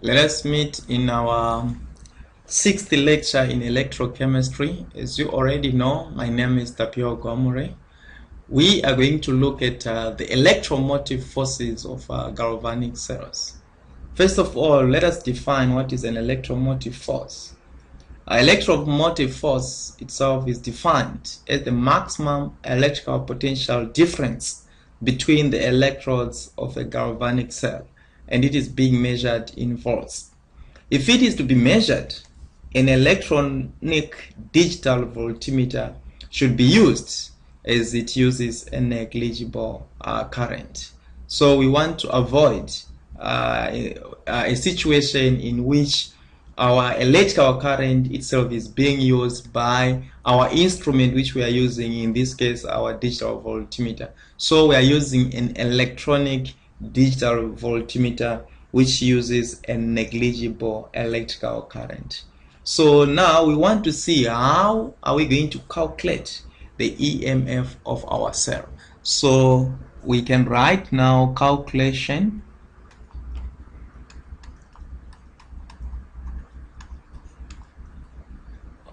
Let us meet in our sixth lecture in electrochemistry. As you already know, my name is Tapio Gwamure. We are going to look at the electromotive forces of galvanic cells. First of all, let us define what is an electromotive force. An electromotive force itself is defined as the maximum electrical potential difference between the electrodes of a galvanic cell, and it is being measured in volts. If it is to be measured, an electronic digital voltmeter should be used, as it uses a negligible current. So we want to avoid a situation in which our electrical current itself is being used by our instrument which we are using, in this case our digital voltmeter. So we are using an electronic digital voltmeter which uses a negligible electrical current. So now we want to see how are we going to calculate the EMF of our cell. So we can write now calculation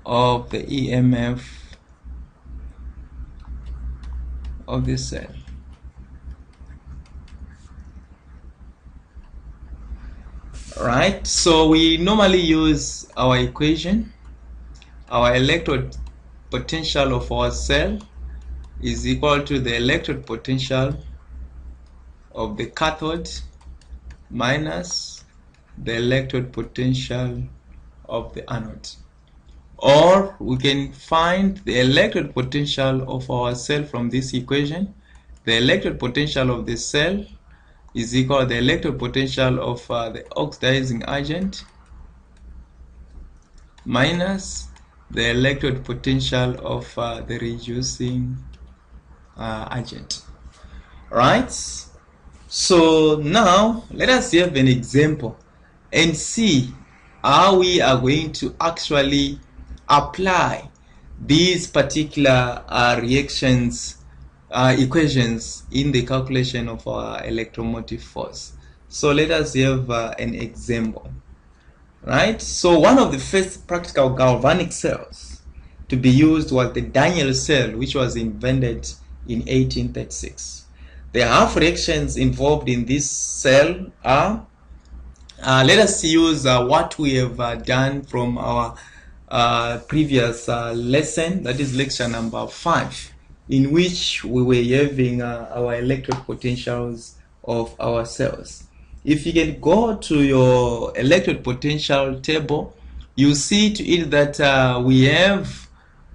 of the EMF of the cell. Right, so we normally use our equation. Our electrode potential of our cell is equal to the electrode potential of the cathode minus the electrode potential of the anode. Or we can find the electrode potential of our cell from this equation. The electrode potential of the cell is equal to the electrode potential of the oxidizing agent minus the electrode potential of the reducing agent. Right? So now let us have an example and see how we are going to actually apply these particular equations in the calculation of our electromotive force. So let us have an example. Right? So one of the first practical galvanic cells to be used was the Daniell cell, which was invented in 1836. The half reactions involved in this cell are, let us use what we have done from our previous lesson, that is lecture number 5, in which we were having our electrode potentials of our cells. If you can go to your electrode potential table, you see to it that we have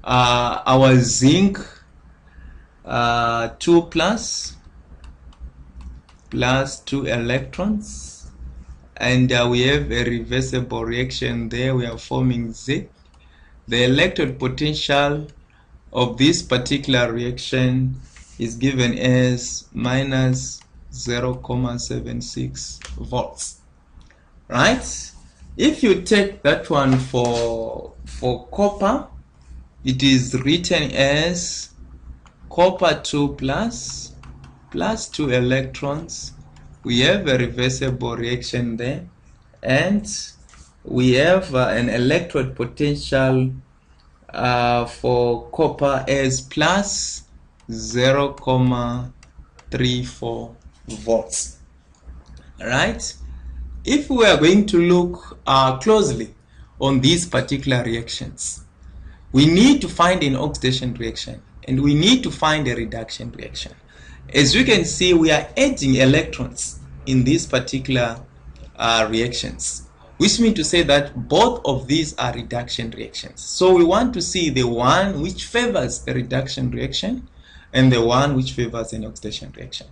our zinc 2 plus 2 electrons, and we have a reversible reaction there. We are forming zinc. The electrode potential of this particular reaction is given as minus 0.76 volts. Right? If you take that one for copper, it is written as copper 2 plus 2 electrons. We have a reversible reaction there, and we have an electrode potential for copper as plus 0.34 volts. Right? If we are going to look closely on these particular reactions, we need to find an oxidation reaction and we need to find a reduction reaction. As you can see, we are adding electrons in these particular reactions, which means to say that both of these are reduction reactions. So we want to see the one which favors a reduction reaction and the one which favors an oxidation reaction.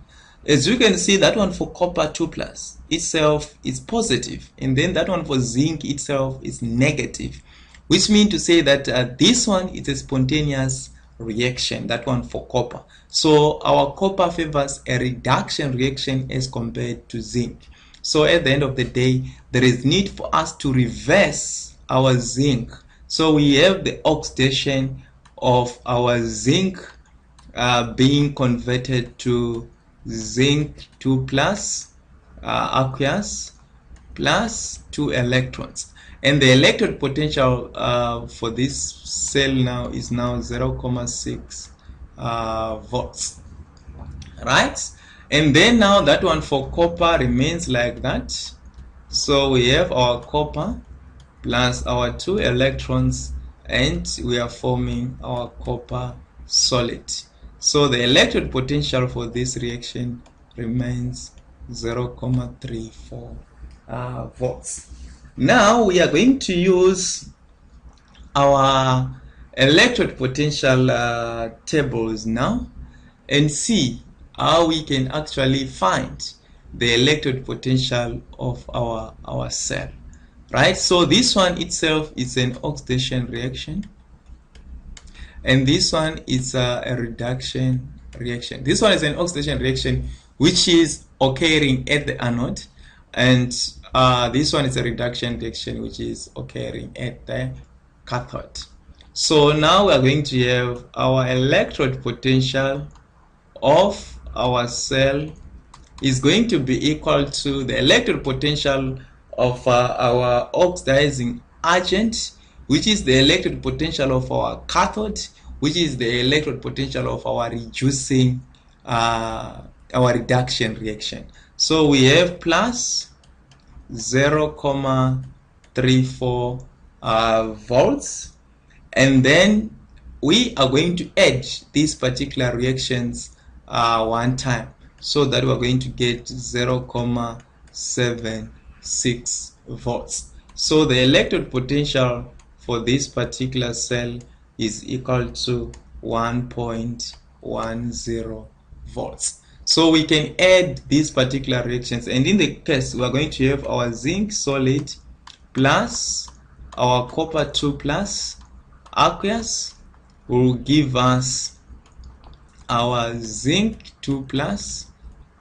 As you can see, that one for copper 2 plus itself is positive, and then that one for zinc itself is negative, which means to say that this one is a spontaneous reaction, that one for copper. So our copper favors a reduction reaction as compared to zinc. So at the end of the day, there is need for us to reverse our zinc. So we have the oxidation of our zinc being converted to zinc 2 plus aqueous plus 2 electrons, and the electrode potential for this cell now is now 0.6 volts, right? And then now that one for copper remains like that. So we have our copper plus our 2 electrons, and we are forming our copper solid. So the electrode potential for this reaction remains 0.34 volts. Now we are going to use our electrode potential tables now and see how we can actually find the electrode potential of our cell, right? So this one itself is an oxidation reaction, and this one is a reduction reaction. This one is an oxidation reaction which is occurring at the anode, and this one is a reduction reaction which is occurring at the cathode. So now we are going to have our electrode potential of our cell is going to be equal to the electrode potential of our oxidizing agent, which is the electrode potential of our cathode, which is the electrode potential of our reduction reaction. So we have plus 0.34 volts, and then we are going to add these particular reactions one time, so that we're going to get 0.76 volts. So the electrode potential for this particular cell is equal to 1.10 volts. So we can add these particular reactions, and in the case we are going to have our zinc solid plus our copper 2 plus aqueous will give us our zinc 2 plus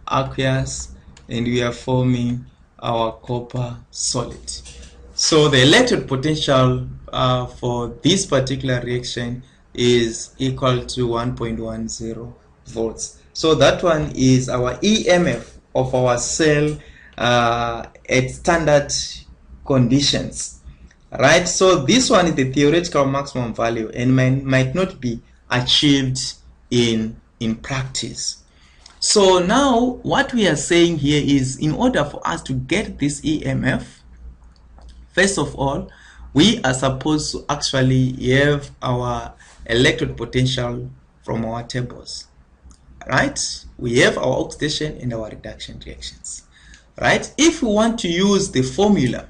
aqueous, and we are forming our copper solid. So the electrode potential for this particular reaction is equal to 1.10 volts. So that one is our EMF of our cell at standard conditions, right? So this one is the theoretical maximum value and might not be achieved in practice. So now what we are saying here is, in order for us to get this EMF, first of all, we are supposed to actually have our electrode potential from our tables, right? We have our oxidation and our reduction reactions, right? If we want to use the formula,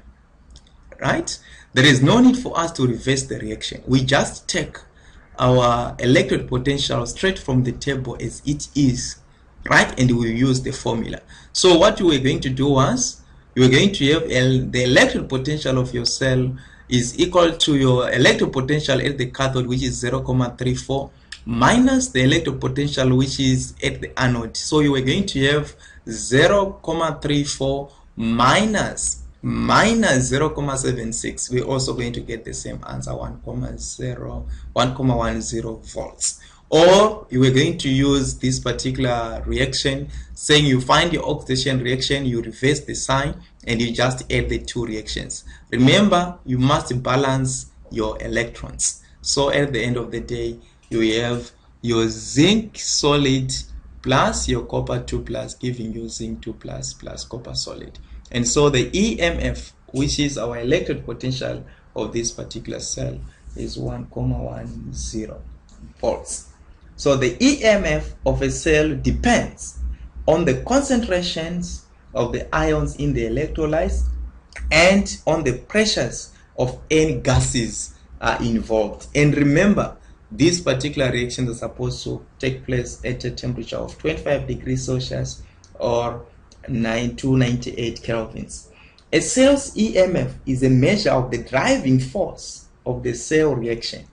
right, there is no need for us to reverse the reaction. We just take our electrode potential straight from the table as it is, right, and we use the formula. So what you are going to do was, you are going to have the electrode potential of your cell is equal to your electrode potential at the cathode, which is 0.34, minus the electrode potential which is at the anode. So you are going to have 0.34 minus 0.76. We're also going to get the same answer, 1.10 volts. Or you are going to use this particular reaction, saying you find your oxidation reaction, you reverse the sign, and you just add the two reactions. Remember, you must balance your electrons. So at the end of the day, you have your zinc solid plus your copper 2 plus, giving you zinc 2 plus plus copper solid. And so the EMF, which is our electrode potential of this particular cell, is 1.10 volts. So the EMF of a cell depends on the concentrations of the ions in the electrolytes and on the pressures of any gases are involved. And remember, these particular reactions are supposed to take place at a temperature of 25 degrees Celsius or 298 kelvins. A cell's EMF is a measure of the driving force of the cell reaction.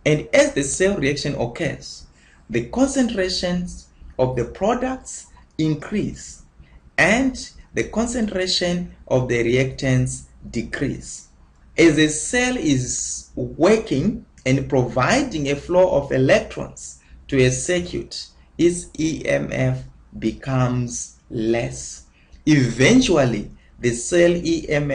And as the cell reaction occurs, the concentrations of the products increase and the concentration of the reactants decrease. As a cell is working and providing a flow of electrons to a circuit, its EMF becomes less. Eventually, the cell EMF